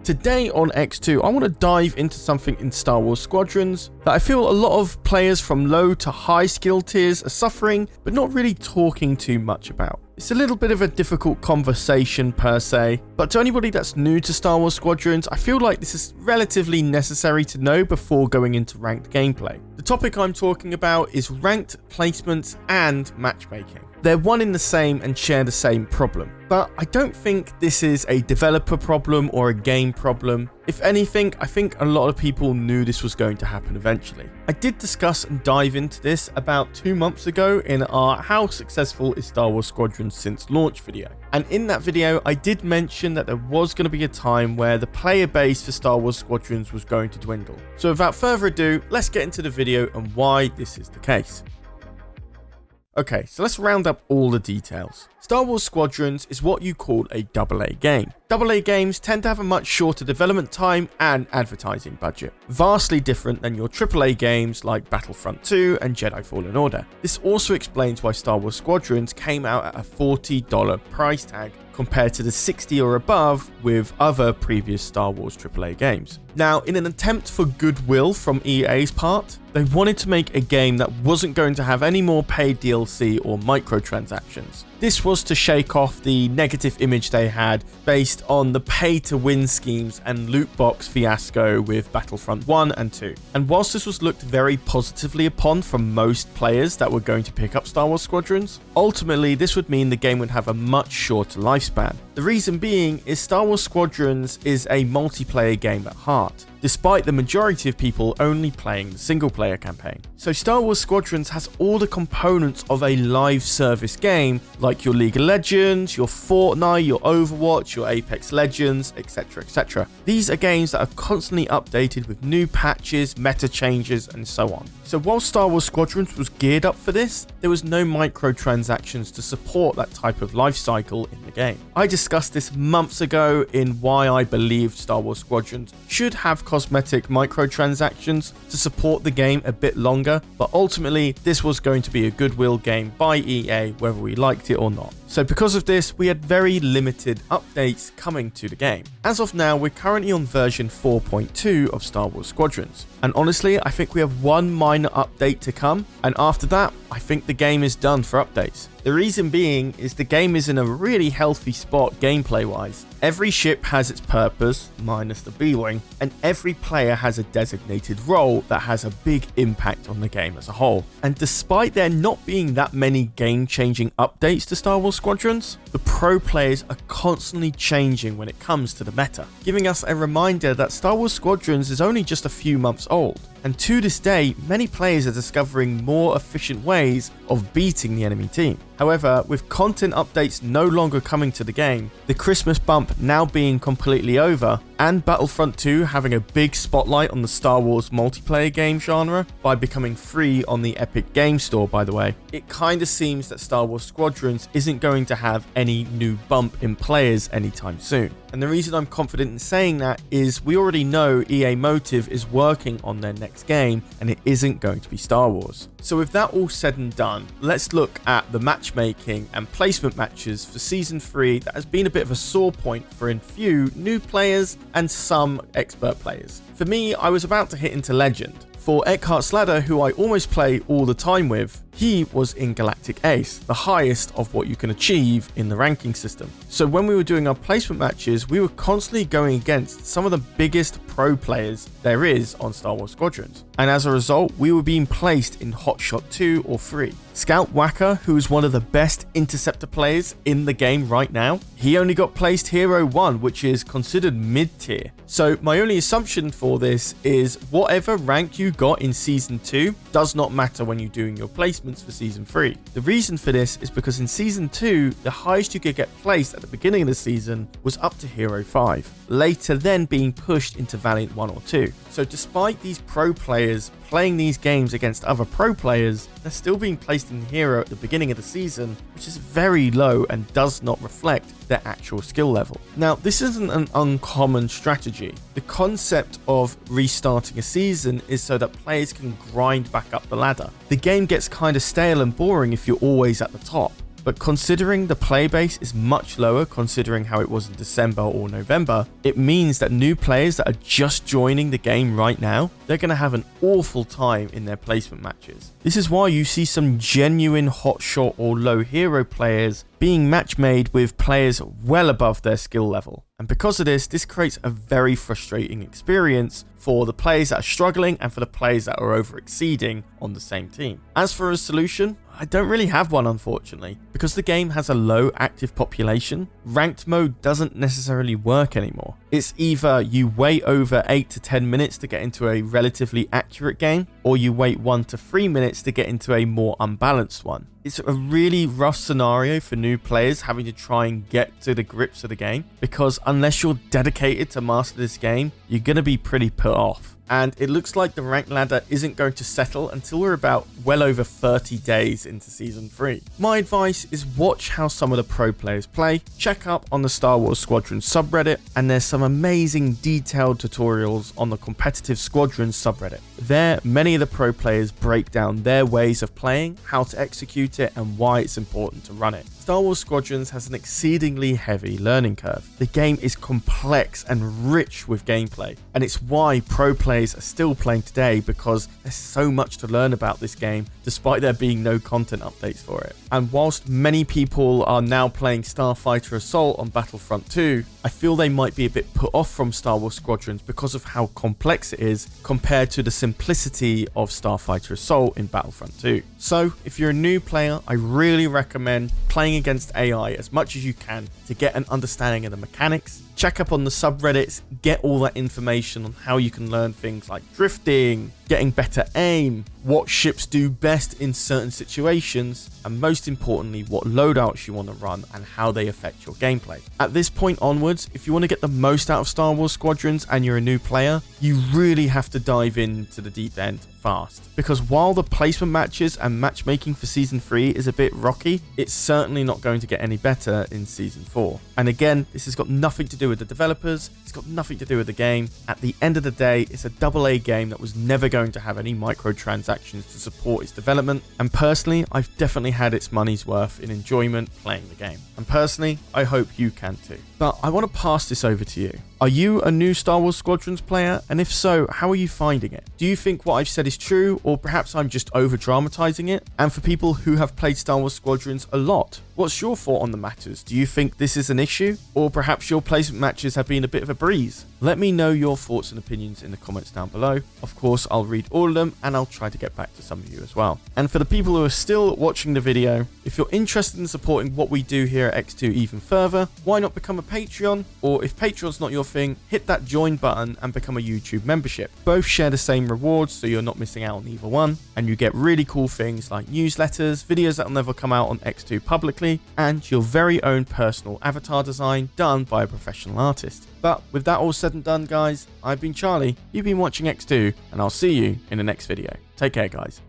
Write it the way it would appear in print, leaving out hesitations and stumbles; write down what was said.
Today on EcksToo, I want to dive into something in Star Wars Squadrons that I feel a lot of players from low to high skill tiers are suffering, but not really talking too much about. It's a little bit of a difficult conversation per se, but to anybody that's new to Star Wars Squadrons, I feel like this is relatively necessary to know before going into ranked gameplay. The topic I'm talking about is ranked placements and matchmaking. They're one in the same and share the same problem, but I don't think this is a developer problem or a game problem. If anything, I think a lot of people knew this was going to happen eventually. I did discuss and dive into this about 2 months ago in our How Successful is Star Wars Squadrons Since Launch video. And in that video, I did mention that there was going to be a time where the player base for Star Wars Squadrons was going to dwindle. So without further ado, let's get into the video and why this is the case. Okay, so let's round up all the details. Star Wars Squadrons is what you call a AA game. AA games tend to have a much shorter development time and advertising budget, vastly different than your AAA games like Battlefront 2 and Jedi Fallen Order. This also explains why Star Wars Squadrons came out at a $40 price tag compared to the $60 or above with other previous Star Wars AAA games. Now, in an attempt for goodwill from EA's part, they wanted to make a game that wasn't going to have any more paid DLC or microtransactions. This was to shake off the negative image they had based on the pay-to-win schemes and loot box fiasco with Battlefront 1 and 2. And whilst this was looked very positively upon from most players that were going to pick up Star Wars Squadrons, ultimately this would mean the game would have a much shorter lifespan. The reason being is Star Wars Squadrons is a multiplayer game at heart, despite the majority of people only playing the single player campaign. So Star Wars Squadrons has all the components of a live service game, like your League of Legends, your Fortnite, your Overwatch, your Apex Legends, etc, etc. These are games that are constantly updated with new patches, meta changes, and so on. So while Star Wars Squadrons was geared up for this, there was no microtransactions to support that type of life cycle in the game. I discussed this months ago in why I believed Star Wars Squadrons should have cosmetic microtransactions to support the game a bit longer, but ultimately this was going to be a goodwill game by EA whether we liked it or not. So because of this, we had very limited updates coming to the game. As of now, we're currently on version 4.2 of Star Wars Squadrons. And honestly, I think we have one minor update to come, and after that, I think the game is done for updates. The reason being is the game is in a really healthy spot gameplay wise. Every ship has its purpose, minus the B-Wing, and every player has a designated role that has a big impact on the game as a whole. And despite there not being that many game-changing updates to Star Wars Squadrons, the pro players are constantly changing when it comes to the meta, giving us a reminder that Star Wars Squadrons is only just a few months old. And to this day, many players are discovering more efficient ways of beating the enemy team. However, with content updates no longer coming to the game, the Christmas bump now being completely over, and Battlefront 2 having a big spotlight on the Star Wars multiplayer game genre by becoming free on the Epic Game Store, by the way, it kinda seems that Star Wars Squadrons isn't going to have any new bump in players anytime soon. And the reason I'm confident in saying that is we already know EA Motive is working on their next game and it isn't going to be Star Wars. So with that all said and done, let's look at the matchmaking and placement matches for Season 3 that has been a bit of a sore point for a few new players and some expert players. For me, I was about to hit into Legend. For Eckhartsladder, who I almost play all the time with, he was in Galactic Ace, the highest of what you can achieve in the ranking system. So when we were doing our placement matches, we were constantly going against some of the biggest pro players there is on Star Wars Squadrons. And as a result, we were being placed in Hotshot 2 or 3. Scout Whacker, who is one of the best interceptor players in the game right now, he only got placed Hero 1, which is considered mid-tier. So my only assumption for this is whatever rank you got in Season 2 does not matter when you're doing your placements for Season 3. The reason for this is because in Season 2, the highest you could get placed at the beginning of the season was up to Hero 5, later then being pushed into Valiant 1 or 2. So despite these pro players playing these games against other pro players, they're still being placed in Hero at the beginning of the season, which is very low and does not reflect their actual skill level. Now, this isn't an uncommon strategy. The concept of restarting a season is so that players can grind back up the ladder. The game gets kind of stale and boring if you're always at the top. but considering the player base is much lower considering how it was in December or November, it means that new players that are just joining the game right now, they're going to have an awful time in their placement matches. This is why you see some genuine hotshot or low hero players being match made with players well above their skill level. And because of this creates a very frustrating experience for the players that are struggling and for the players that are over-exceeding on the same team. As for a solution, I don't really have one, unfortunately. Because the game has a low active population, ranked mode doesn't necessarily work anymore. It's either you wait over 8 to 10 minutes to get into a relatively accurate game, or you wait 1 to 3 minutes to get into a more unbalanced one. It's a really rough scenario for new players having to try and get to the grips of the game, because unless you're dedicated to master this game, you're going to be pretty put off. And it looks like the rank ladder isn't going to settle until we're about well over 30 days into Season 3. My advice is watch how some of the pro players play, check up on the Star Wars Squadrons subreddit, and there's some amazing detailed tutorials on the competitive Squadrons subreddit. There, many of the pro players break down their ways of playing, how to execute it, and why it's important to run it. Star Wars Squadrons has an exceedingly heavy learning curve. The game is complex and rich with gameplay, and it's why pro players are still playing today, because there's so much to learn about this game despite there being no content updates for it. And whilst many people are now playing Starfighter Assault on Battlefront 2, I feel they might be a bit put off from Star Wars Squadrons because of how complex it is compared to the simplicity of Starfighter Assault in Battlefront 2. So if you're a new player, I really recommend playing against AI as much as you can to get an understanding of the mechanics. Check up on the subreddits, get all that information on how you can learn things like drifting, getting better aim, what ships do best in certain situations, and most importantly, what loadouts you want to run and how they affect your gameplay. At this point onwards, if you want to get the most out of Star Wars Squadrons and you're a new player, you really have to dive into the deep end fast. Because while the placement matches and matchmaking for Season 3 is a bit rocky, it's certainly not going to get any better in Season 4. And again, this has got nothing to do with the developers, it's got nothing to do with the game. At the end of the day, it's a AA game that was never going to have any microtransactions to support its development, and personally, I've definitely had its money's worth in enjoyment playing the game. And personally, I hope you can too. But I want to pass this over to you. Are you a new Star Wars Squadrons player? And if so, how are you finding it? Do you think what I've said is true, or perhaps I'm just over dramatizing it? And for people who have played Star Wars Squadrons a lot, what's your thought on the matters? Do you think this is an issue? Or perhaps your placement matches have been a bit of a breeze? Let me know your thoughts and opinions in the comments down below. Of course, I'll read all of them and I'll try to get back to some of you as well. And for the people who are still watching the video, if you're interested in supporting what we do here at EcksToo even further, why not become a Patreon? Or if Patreon's not your thing, hit that join button and become a YouTube membership. Both share the same rewards, so you're not missing out on either one. And you get really cool things like newsletters, videos that will never come out on EcksToo publicly, and your very own personal avatar design done by a professional artist. But with that all said and done, guys, I've been Charlie, you've been watching EcksToo, and I'll see you in the next video. Take care, guys.